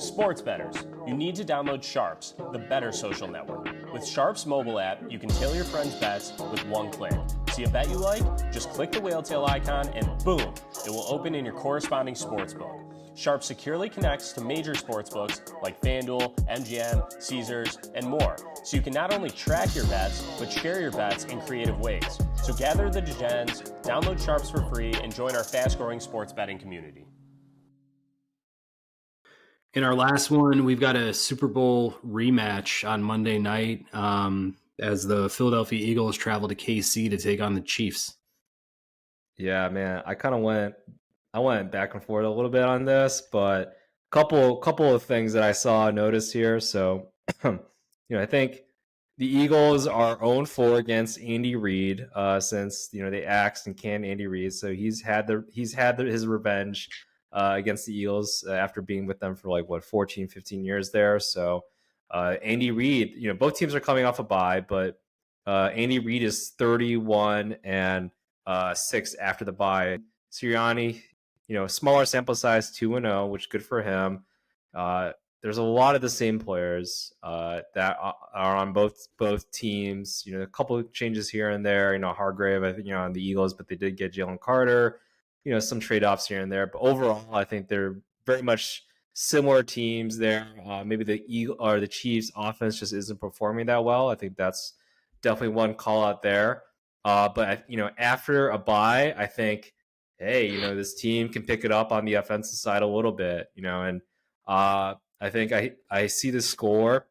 Sports bettors, you need to download Sharps, the better social network. With Sharps mobile app, you can tailor your friends' bets with one click. See a bet you like? Just click the whale tail icon and boom, it will open in your corresponding sportsbook. Sharps securely connects to major sportsbooks like FanDuel, MGM, Caesars, and more, so you can not only track your bets, but share your bets in creative ways. So gather the degens, download Sharps for free, and join our fast-growing sports betting community. In our last one, we've got a Super Bowl rematch on Monday night as the Philadelphia Eagles travel to KC to take on the Chiefs. Yeah, man, I went back and forth a little bit on this, but couple of things that I saw noticed here. So, I think the Eagles are 0-4 against Andy Reid since they axed and canned Andy Reid. So he's had his revenge against the Eagles after being with them for 14, 15 years there. So Andy Reid, both teams are coming off a bye, but Andy Reid is 31-6 after the bye. Sirianni, smaller sample size, 2-0, which good for him. There's a lot of the same players that are on both teams. A couple of changes here and there. Hargrave, I think, on the Eagles, but they did get Jalen Carter. Some trade-offs here and there. But overall, I think they're very much similar teams there. Maybe the Chiefs' offense just isn't performing that well. I think that's definitely one call out there. But after a bye, I think, hey, this team can pick it up on the offensive side a little bit, and I think I see the score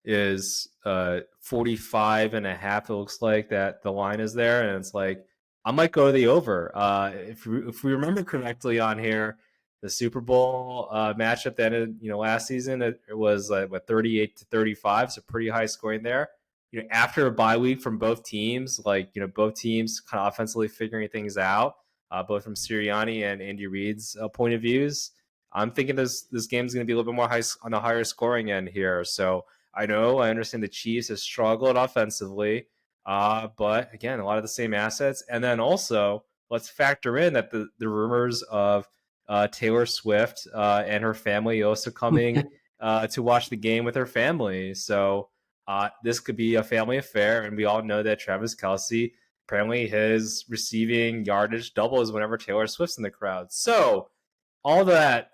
is 45.5. It looks like that the line is there, and it's like I might go to the over. If we remember correctly on here, the Super Bowl matchup that ended last season, it was 38-35, so pretty high scoring there. After a bye week from both teams, both teams kind of offensively figuring things out, both from Sirianni and Andy Reid's point of views, I'm thinking this game is going to be a little bit more on the higher scoring end here. So I understand the Chiefs have struggled offensively, but again, a lot of the same assets. And then also, let's factor in that the rumors of Taylor Swift and her family also coming to watch the game with her family. So this could be a family affair, and we all know that Travis Kelce, apparently his receiving yardage doubles whenever Taylor Swift's in the crowd. So all that,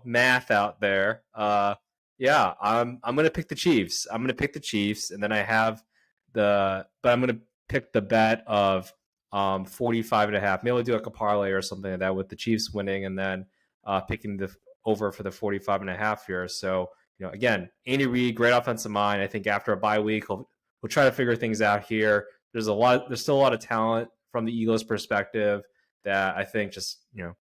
math out there, I'm going to pick the Chiefs. I'm going to pick the Chiefs, and then I'm going to pick the bet of 45.5. Maybe I'll do a parlay or something like that with the Chiefs winning, and then picking the over for the 45.5 here. So, again, Andy Reid, great offensive mind. I think after a bye week, we'll try to figure things out here. There's still a lot of talent from the Eagles' perspective that I think just,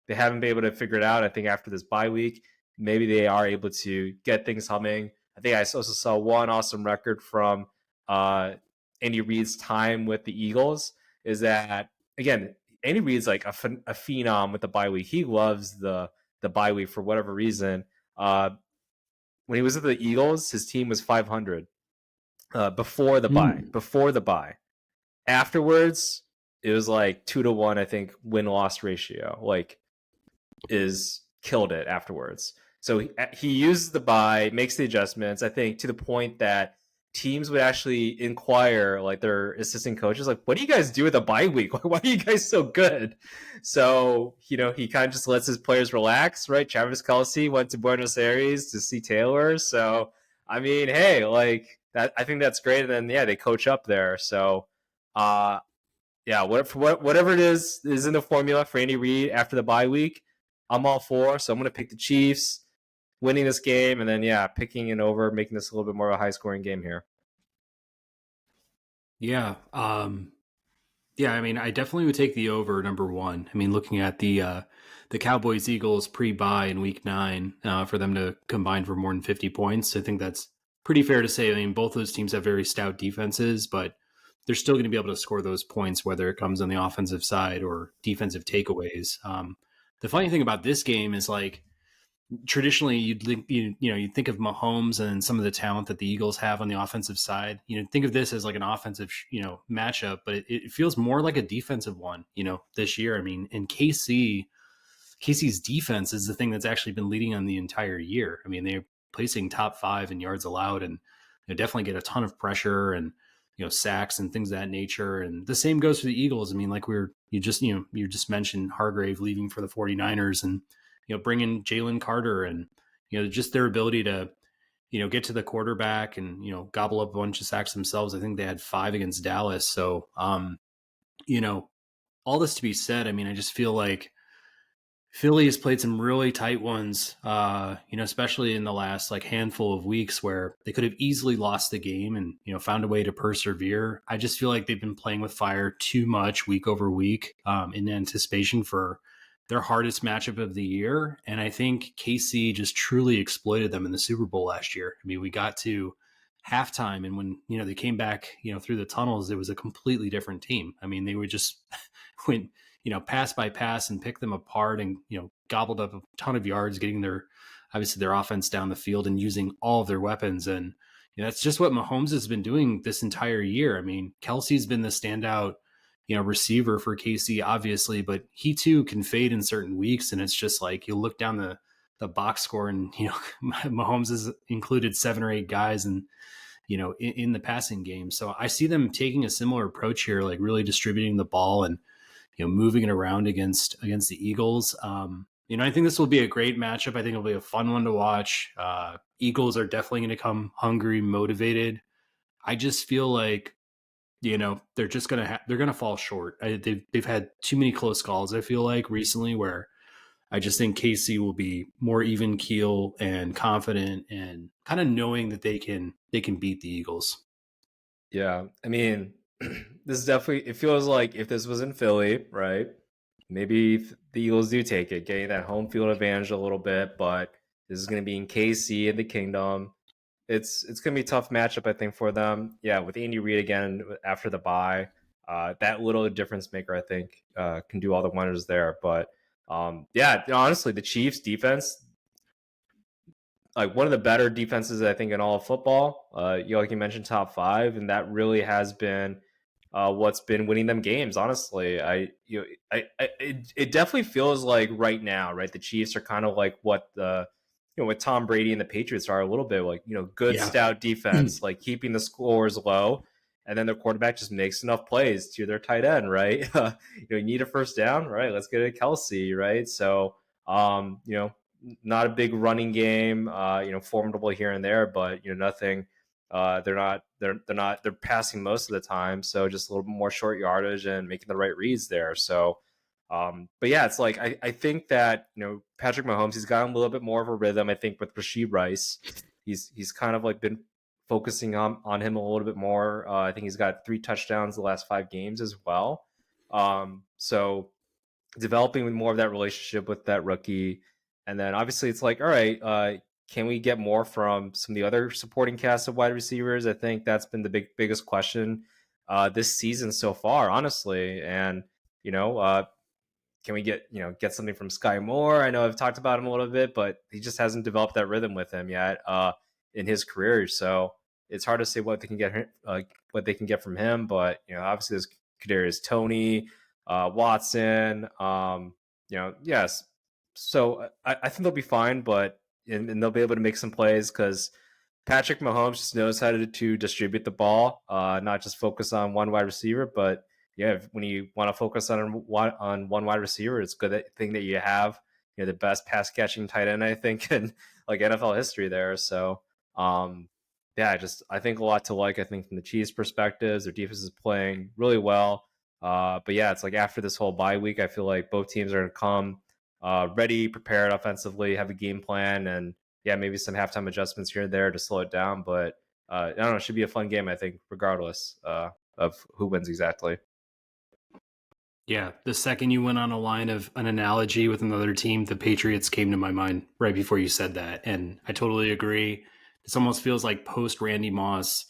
they haven't been able to figure it out. I think after this bye week, maybe they are able to get things humming. I think I also saw one awesome record from Andy Reid's time with the Eagles is that, again, Andy Reid's like a phenom with the bye week. He loves the bye week for whatever reason. When he was at the Eagles, his team was 500 before the bye. Afterwards, it was 2-1, I think, win-loss ratio. Is killed it afterwards. So he uses the bye, makes the adjustments, I think, to the point that teams would actually inquire, their assistant coaches, what do you guys do with a bye week? Why are you guys so good? So, he kind of just lets his players relax, right? Travis Kelce went to Buenos Aires to see Taylor. So, I mean, hey, that, I think that's great. And then, they coach up there. So, whatever it is in the formula for Andy Reid after the bye week, I'm all for. So I'm going to pick the Chiefs winning this game, and then picking it over, making this a little bit more of a high scoring game here. Yeah. I mean, I definitely would take the over, number one. I mean, looking at the Cowboys Eagles pre-bye in week 9, for them to combine for more than 50 points, I think that's pretty fair to say. I mean, both those teams have very stout defenses, but they're still going to be able to score those points, whether it comes on the offensive side or defensive takeaways. The funny thing about this game is traditionally you'd think of Mahomes and some of the talent that the Eagles have on the offensive side. Think of this as an offensive, matchup, but it feels more like a defensive one, this year. I mean, in KC, Casey's defense is the thing that's actually been leading on the entire year. I mean, they're placing top 5 in yards allowed, and they definitely get a ton of pressure and sacks and things of that nature. And the same goes for the Eagles. I mean, like you just mentioned Hargrave leaving for the 49ers, and bringing Jalen Carter, and just their ability to get to the quarterback and gobble up a bunch of sacks themselves. I think they had 5 against Dallas. So all this to be said, I mean, I just feel like Philly has played some really tight ones, especially in the last handful of weeks where they could have easily lost the game and, found a way to persevere. I just feel like they've been playing with fire too much week over week in anticipation for their hardest matchup of the year. And I think KC just truly exploited them in the Super Bowl last year. I mean, we got to halftime, and when, they came back, through the tunnels, it was a completely different team. I mean, they would just went, pass by pass and pick them apart and, gobbled up a ton of yards, getting their offense down the field and using all of their weapons. And that's just what Mahomes has been doing this entire year. I mean, Kelce's been the standout, receiver for KC, obviously, but he too can fade in certain weeks. And it's just like, you look down the box score and, Mahomes has included 7 or 8 guys and, in the passing game. So I see them taking a similar approach here, like really distributing the ball and, moving it around against the Eagles. I think this will be a great matchup. I think it'll be a fun one to watch. Eagles are definitely going to come hungry, motivated. I just feel like, they're just going to they're going to fall short. They've had too many close calls, I feel like, recently, where I just think KC will be more even keel and confident and kind of knowing that they can beat the Eagles. Yeah, I mean, this is definitely, it feels like if this was in Philly, right? Maybe the Eagles do take it, getting that home field advantage a little bit, but this is going to be in KC in the Kingdom. It's going to be a tough matchup, I think, for them. Yeah, with Andy Reid again after the bye, that little difference maker, I think, can do all the wonders there. But yeah, honestly, the Chiefs defense, like one of the better defenses, I think, in all of football. Like you mentioned, top 5, and that really has been what's been winning them games. Honestly, it definitely feels like right now, right? The Chiefs are kind of like what what Tom Brady and the Patriots are a little bit like, good stout defense, like keeping the scores low, and then their quarterback just makes enough plays to their tight end, right? You need a first down, right? Let's get a Kelce, right? So, not a big running game, formidable here and there, but nothing. They're passing most of the time, so just a little bit more short yardage and making the right reads there. So, but yeah, it's like I think that Patrick Mahomes, he's gotten a little bit more of a rhythm. I think with Rashee Rice, he's kind of like been focusing on him a little bit more. I think he's got 3 touchdowns the last 5 games as well. So developing more of that relationship with that rookie, and then obviously it's like, all right, can we get more from some of the other supporting cast of wide receivers? I think that's been the biggest question this season so far, honestly. And can we get something from Sky Moore? I know I've talked about him a little bit, but he just hasn't developed that rhythm with him yet in his career. So it's hard to say what they can get from him. But obviously there's Kadarius Toney, Watson. Yes. So I think they'll be fine, but and they'll be able to make some plays because Patrick Mahomes just knows how to distribute the ball, not just focus on one wide receiver. But yeah, when you want to focus on one wide receiver, it's a good thing that you have the best pass catching tight end, I think, in like NFL history there. So yeah, I think a lot to like. I think from the Chiefs' perspectives, their defense is playing really well. But yeah, it's like after this whole bye week, I feel like both teams are going to come ready, prepared offensively, have a game plan, and yeah, maybe some halftime adjustments here and there to slow it down. But I don't know, it should be a fun game, I think, regardless of who wins exactly. Yeah, the second you went on a line of an analogy with another team, the Patriots came to my mind right before you said that. And I totally agree. This almost feels like post Randy Moss,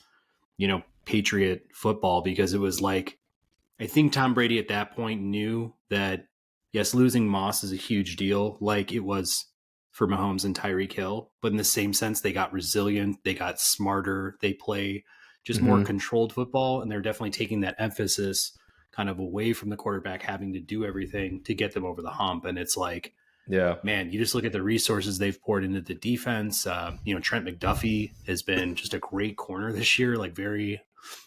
Patriot football, because it was like, I think Tom Brady at that point knew that, yes, losing Moss is a huge deal, like it was for Mahomes and Tyreek Hill. But in the same sense, they got resilient, they got smarter, they play just more controlled football. And they're definitely taking that emphasis kind of away from the quarterback having to do everything to get them over the hump. And it's like, Yeah. man, you just look at the resources they've poured into the defense. Trent McDuffie has been just a great corner this year, like very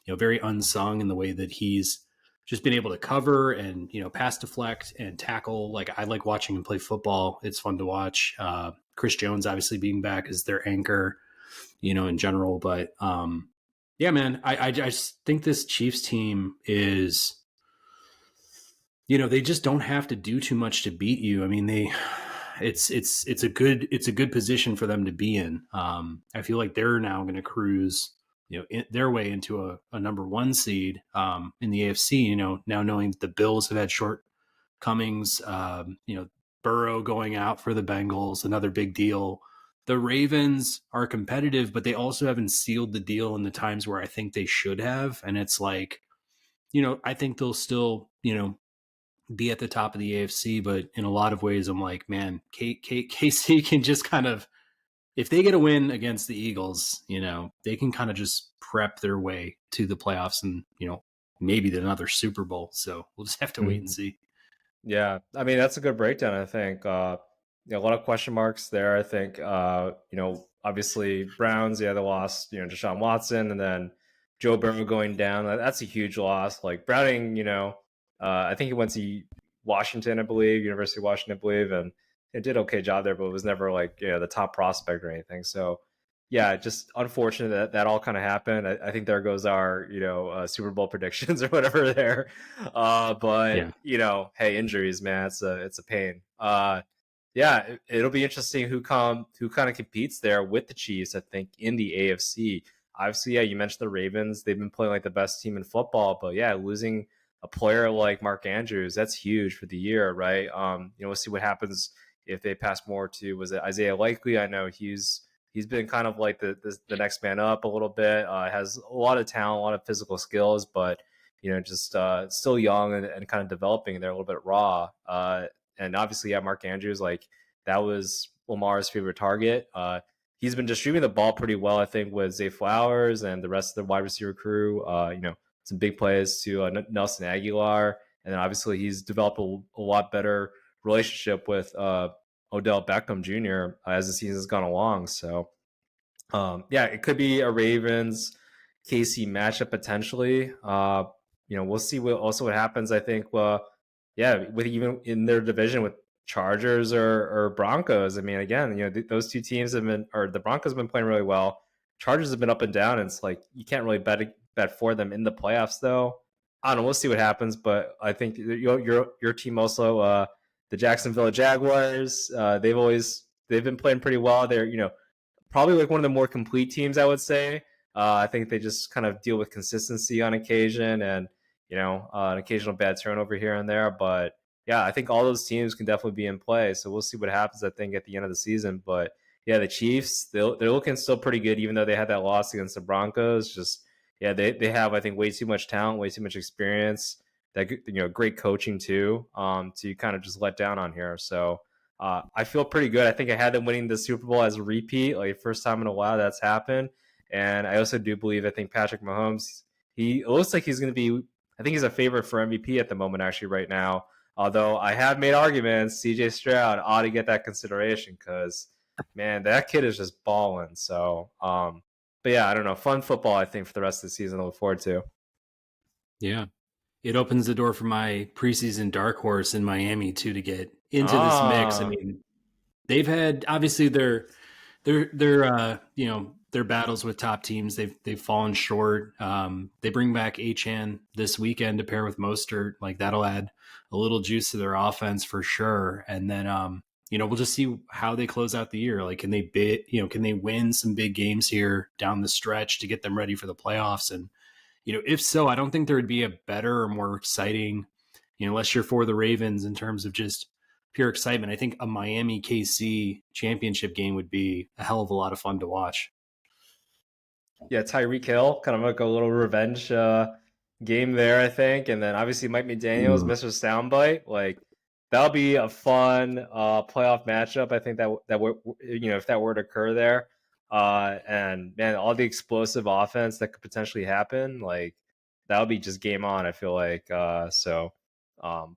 unsung in the way that he's just been able to cover and, pass deflect and tackle. Like, I like watching him play football. It's fun to watch. Chris Jones obviously being back as their anchor, in general. But yeah, man, I just think this Chiefs team is, they just don't have to do too much to beat you. I mean, it's a good position for them to be in. I feel like they're now going to cruise, their way into a number one seed in the AFC. Now knowing that the Bills have had shortcomings, Burrow going out for the Bengals, another big deal. The Ravens are competitive, but they also haven't sealed the deal in the times where I think they should have. And it's like, I think they'll still, be at the top of the AFC, but in a lot of ways, I'm like, man, KC can just kind of, if they get a win against the Eagles, they can kind of just prep their way to the playoffs and, maybe another Super Bowl. So we'll just have to wait and see. Yeah, I mean that's a good breakdown. I think a lot of question marks there. I think obviously Browns, yeah, they lost Deshaun Watson, and then Joe Burrow going down. That's a huge loss. Like Browning, I think he went to Washington, I believe, University of Washington, I believe, and it did okay job there, but it was never like the top prospect or anything. So yeah, just unfortunate that all kind of happened. I think there goes our Super Bowl predictions or whatever there. But Yeah. hey, injuries, man, it's a pain. Yeah, it'll be interesting who kind of competes there with the Chiefs. I think in the AFC. Obviously, yeah, you mentioned the Ravens. They've been playing like the best team in football, but yeah, losing a player like Mark Andrews, that's huge for the year, right? We'll see what happens if they pass more to, was it Isaiah Likely? I know he's been kind of like the next man up a little bit. Has a lot of talent, a lot of physical skills, but just still young and kind of developing. They're a little bit raw. And obviously, yeah, Mark Andrews, like that was Lamar's favorite target. He's been distributing the ball pretty well, I think, with Zay Flowers and the rest of the wide receiver crew. Some big plays to Nelson Aguilar, and then obviously he's developed a lot better relationship with Odell Beckham Jr. As the season's gone along. So, yeah, it could be a Ravens KC matchup potentially. We'll see what happens. I think, yeah, with even in their division with Chargers or Broncos. I mean, again, those two teams have been, or the Broncos have been playing really well. Chargers have been up and down. And it's like you can't really bet for them in the playoffs, though. I don't know. We'll see what happens, but I think your team also, the Jacksonville Jaguars. They've been playing pretty well. They're probably like one of the more complete teams, I would say. I think they just kind of deal with consistency on occasion and an occasional bad turnover here and there. But yeah, I think all those teams can definitely be in play. So we'll see what happens, I think, at the end of the season. But yeah, the Chiefs, they're looking still pretty good, even though they had that loss against the Broncos. Just yeah, they have, I think, way too much talent, way too much experience. That great coaching too, to kind of just let down on here. So I feel pretty good. I think I had them winning the Super Bowl as a repeat, like first time in a while that's happened. And I also do believe, I think Patrick Mahomes, it looks like he's going to be, I think he's a favorite for MVP at the moment, actually, right now. Although I have made arguments, CJ Stroud ought to get that consideration because, man, that kid is just balling. So, but yeah, I don't know. Fun football, I think, for the rest of the season to look forward to. Yeah. It opens the door for my preseason dark horse in Miami too to get into this mix. I mean, they've had obviously their their battles with top teams. They've fallen short. They bring back Achan this weekend to pair with Mostert. Like that'll add a little juice to their offense for sure. And then we'll just see how they close out the year. Like can they win some big games here down the stretch to get them ready for the playoffs? And if so, I don't think there would be a better or more exciting, unless you're for the Ravens in terms of just pure excitement. I think a Miami KC championship game would be a hell of a lot of fun to watch. Yeah, Tyreek Hill, kind of like a little revenge game there, I think. And then obviously Mike McDaniels, Mr. Soundbite. Like that'll be a fun playoff matchup. I think that would, if that were to occur there. And man, all the explosive offense that could potentially happen, like that would be just game on, I feel like. But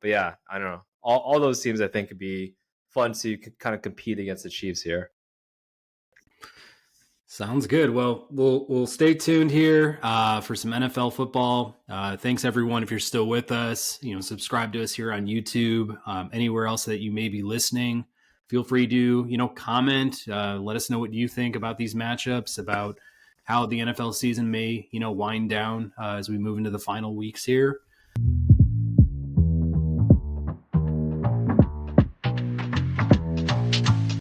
yeah, I don't know. All those teams I think could be fun to kind of compete against the Chiefs here. Sounds good. Well, we'll stay tuned here for some NFL football. Thanks everyone if you're still with us. Subscribe to us here on YouTube, anywhere else that you may be listening. Feel free to comment. Let us know what you think about these matchups, about how the NFL season may wind down as we move into the final weeks here.